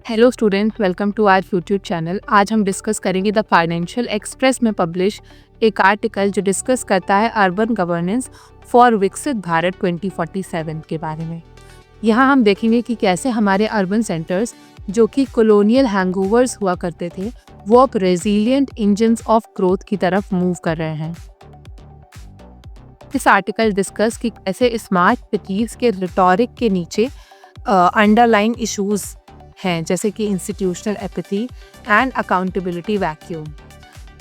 Hello students, welcome to our YouTube channel. आज हम discuss करेंगे द फाइनेंशियल एक्सप्रेस में पब्लिश एक आर्टिकल जो डिस्कस करता है अर्बन गवर्नेंस फॉर विकसित भारत 2047 के बारे में। यहाँ हम देखेंगे कि कैसे हमारे अर्बन सेंटर्स जो कि कॉलोनियल हैंगओवर्स हुआ करते थे वो अब रेजिलिएंट इंजन्स ऑफ ग्रोथ की तरफ मूव कर रहे हैं। इस आर्टिकल डिस्कस कि कैसे स्मार्ट सिटीज़ के रिटोरिक के नीचे अंडरलाइन इश्यूज हैं, जैसे कि institutional apathy and accountability vacuum.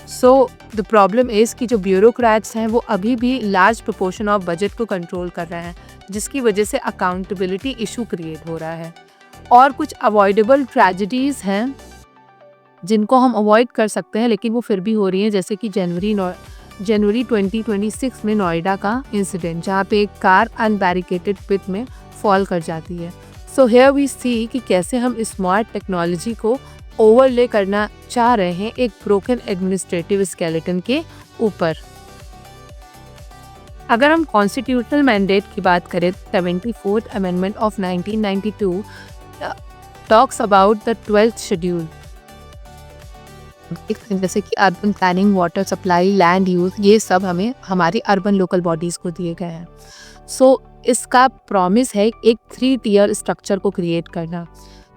So the problem is कि जो ब्यूरोक्रेट्स हैं वो अभी भी लार्ज प्रोपोर्शन ऑफ बजट को कंट्रोल कर रहे हैं, जिसकी वजह से अकाउंटेबिलिटी इशू क्रिएट हो रहा है। और कुछ अवॉइडेबल ट्रेजेडीज़ हैं जिनको हम अवॉइड कर सकते हैं लेकिन वो फिर भी हो रही हैं, जैसे कि जनवरी 2026 में नोएडा का इंसिडेंट, जहाँ पे एक कार अनबैरिकेटेड पिट में फॉल कर जाती है। सो हियर वी सी कि कैसे हम स्मार्ट टेक्नोलॉजी को ओवरले करना चाह रहे हैं एक ब्रोकन एडमिनिस्ट्रेटिव स्केलेटन के ऊपर। अगर हम कॉन्स्टिट्यूशनल मैंडेट की बात करें, 74th amendment of 1992 talks about the 12th schedule, जैसे कि urban planning, water supply, land use, ये सब हमें हमारी अर्बन लोकल बॉडीज़ को दिए गए हैं। सो इसका प्रॉमिस है एक 3 टियर स्ट्रक्चर को क्रिएट करना।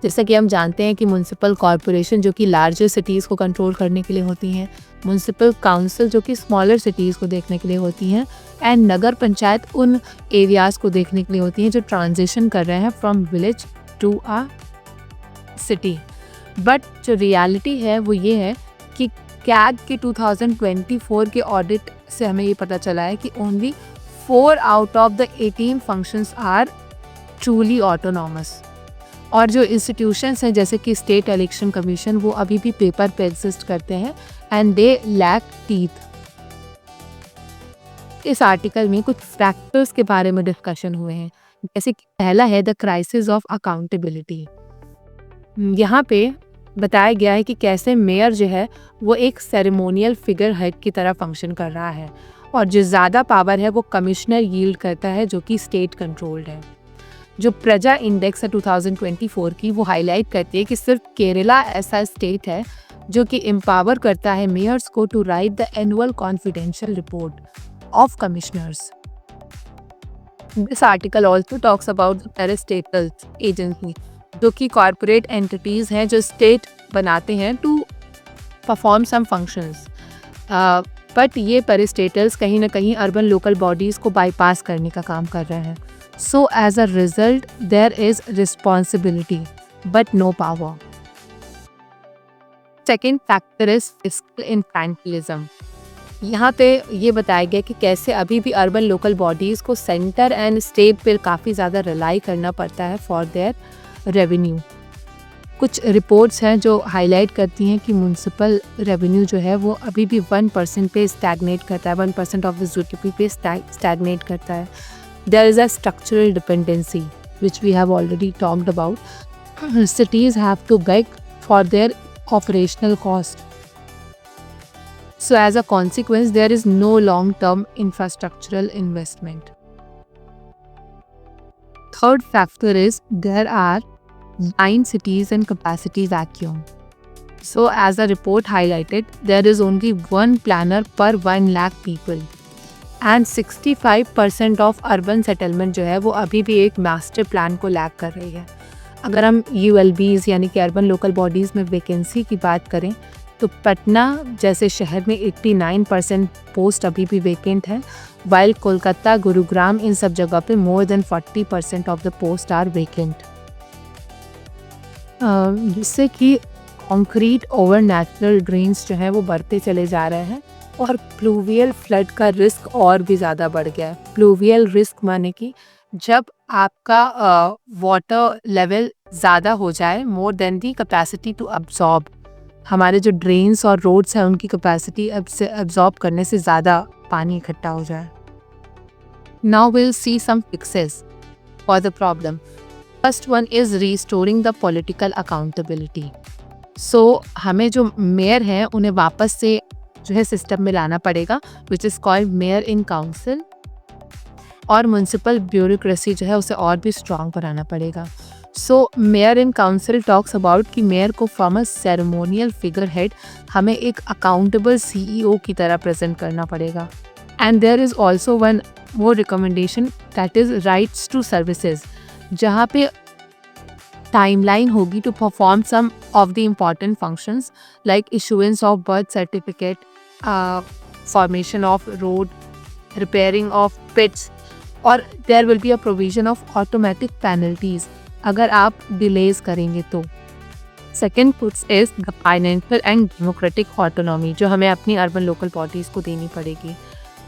जैसा कि हम जानते हैं कि म्यूनसिपल कॉरपोरेशन जो कि लार्जर सिटीज़ को कंट्रोल करने के लिए होती हैं, म्यूनसिपल काउंसिल जो कि स्मॉलर सिटीज़ को देखने के लिए होती हैं, एंड नगर पंचायत उन एरियाज़ को देखने के लिए होती हैं जो ट्रांजिशन कर रहे हैं from village to a city. But जो रियलिटी है वो ये है कि कैग के 2024 के ऑडिट से हमें ये पता चला है कि only 4 out of the 18 functions are truly autonomous. और जो इंस्टीट्यूशंस हैं जैसे कि स्टेट इलेक्शन कमीशन, वो अभी भी पेपर पे एग्जिस्ट करते हैं एंड दे लैक टीथ। इस आर्टिकल में कुछ फैक्टर्स के बारे में डिस्कशन हुए हैं, जैसे कि पहला है द क्राइसिस ऑफ अकाउंटेबिलिटी। यहाँ पे बताया गया है कि कैसे मेयर जो है वो एक सेरेमोनियल फिगर हेड की तरह फंक्शन कर रहा है और जो ज़्यादा पावर है वो कमिश्नर यील्ड करता है जो कि स्टेट कंट्रोल्ड है। जो प्रजा इंडेक्स है 2024 की, वो हाईलाइट करती है कि सिर्फ केरला ऐसा स्टेट है जो कि एम्पावर करता है मेयर्स को to write the annual confidential report of commissioners. This article also talks about the parastatal agency, जो कि कॉरपोरेट एंटिटीज़ हैं जो स्टेट बनाते हैं to perform some functions, but ये पैरास्टेटल्स कहीं ना कहीं अर्बन लोकल बॉडीज़ को बाईपास करने का काम कर रहे हैं। So as a result there is responsibility but no power. Second factor is fiscal infantilism. यहाँ पे ये बताया गया कि कैसे अभी भी अर्बन लोकल बॉडीज़ को सेंटर एंड स्टेट पर काफ़ी ज़्यादा रिलाई करना पड़ता है फॉर देयर रेवेन्यू। कुछ रिपोर्ट्स हैं जो हाईलाइट करती हैं कि म्यूनसिपल रेवेन्यू जो है वो अभी भी 1% पे स्टैगनेट करता है, 1% ऑफ द जीडीपी पे स्टैगनेट करता है। There is a structural dependency which we have already talked about. Cities have to beg for their operational cost. So as a consequence there is no long term infrastructural investment. Third factor is there are 9 cities and capacity vacuum. So as the report highlighted, there is only one planner per 1 lakh people and 65% of urban settlement जो है वो अभी भी एक master plan को lack कर रही है। अगर हम ULBs यानी कि अर्बन लोकल बॉडीज़ में वैकेंसी की बात करें तो पटना जैसे शहर में 89% पोस्ट अभी भी वेकेंट है, वाइल कोलकाता, गुरुग्राम, इन सब जगह पे more than 40% of the post are vacant. जिससे कि कॉन्क्रीट ओवर नेचुरल ड्रेन्स जो हैं वो बढ़ते चले जा रहे हैं और प्लूवियल फ्लड का रिस्क और भी ज़्यादा बढ़ गया है। प्लूवियल रिस्क माने कि जब आपका वाटर लेवल ज़्यादा हो जाए, more than the capacity to absorb, हमारे जो ड्रेन्स और रोड्स हैं उनकी कैपेसिटी अब से अब्जॉर्ब करने से ज़्यादा पानी इकट्ठा हो जाए। Now will see some fixes for the problem. First one is restoring the political accountability. So हमें जो मेयर हैं उन्हें वापस से जो है सिस्टम में लाना पड़ेगा, which is called mayor in council, और म्यूनसिपल ब्यूरोक्रेसी जो है उसे और भी स्ट्रॉन्ग बनाना पड़ेगा। So mayor in council talks about कि मेयर को from a ceremonial figure head हमें एक अकाउंटेबल CEO की तरह प्रेजेंट करना पड़ेगा। And there is also one वो recommendation that is rights to services, जहाँ पे टाइमलाइन होगी to perform some of the important functions like issuance of birth certificate, formation of road, repairing of pits, और there will be a provision of automatic penalties अगर आप delays करेंगे तो। Second puts is the financial and democratic autonomy, जो हमें अपनी urban local bodies को देनी पड़ेगी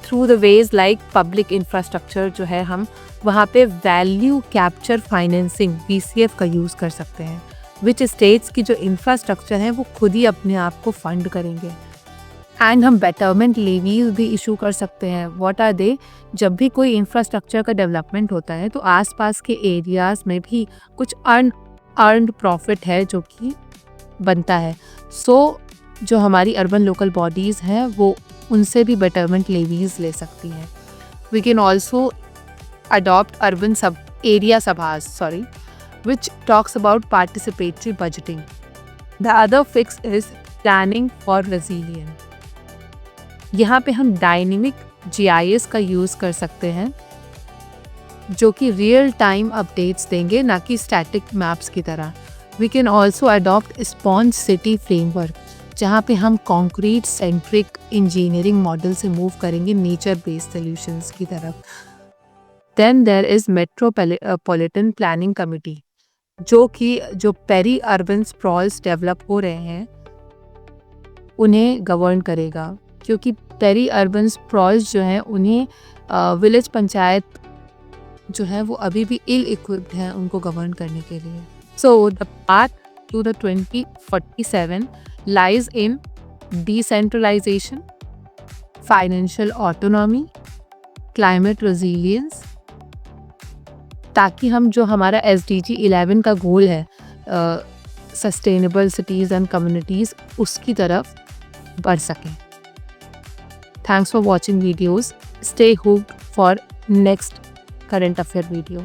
through the ways like public infrastructure, जो है हम वहाँ पे वैल्यू कैप्चर फाइनेंसिंग VCF का यूज़ कर सकते हैं, विच स्टेट्स की जो इंफ्रास्ट्रक्चर है वो खुद ही अपने आप को फंड करेंगे। एंड हम बेटरमेंट लेवीज भी इशू कर सकते हैं। What are they? जब भी कोई इंफ्रास्ट्रक्चर का डेवलपमेंट होता है तो आसपास के एरियाज़ में भी कुछ अर्नड प्रॉफिट है जो कि बनता है। सो जो हमारी अर्बन लोकल बॉडीज़ हैं वो उनसे भी बेटरमेंट लेवीज ले सकती हैं। We can also adopt urban area सभास which talks about participatory budgeting. The other fix is planning for resilience. यहाँ पे हम डायनेमिक GIS का यूज़ कर सकते हैं जो कि रियल टाइम अपडेट्स देंगे, ना कि स्टैटिक मैप्स की तरह। We can also adopt sponge city framework, जहाँ पे हम कॉन्क्रीट सेंट्रिक इंजीनियरिंग मॉडल से मूव करेंगे नेचर बेस्ड सॉल्यूशंस की तरफ। Then there is metropolitan planning committee, जो पेरी अर्बन स्प्रॉल्स डेवलप हो रहे हैं उन्हें गवर्न करेगा, क्योंकि पेरी अर्बन स्प्रॉल्स जो हैं उन्हें विलेज पंचायत जो है वो अभी भी इल इक्विप्ड हैं उनको गवर्न करने के लिए। So the path to the 2047 lies in decentralization, financial autonomy, climate resilience, ताकि हम जो हमारा SDG 11 का गोल है सस्टेनेबल सिटीज़ एंड कम्युनिटीज़, उसकी तरफ बढ़ सकें। Thanks for watching videos. Stay hooked for next current affair video.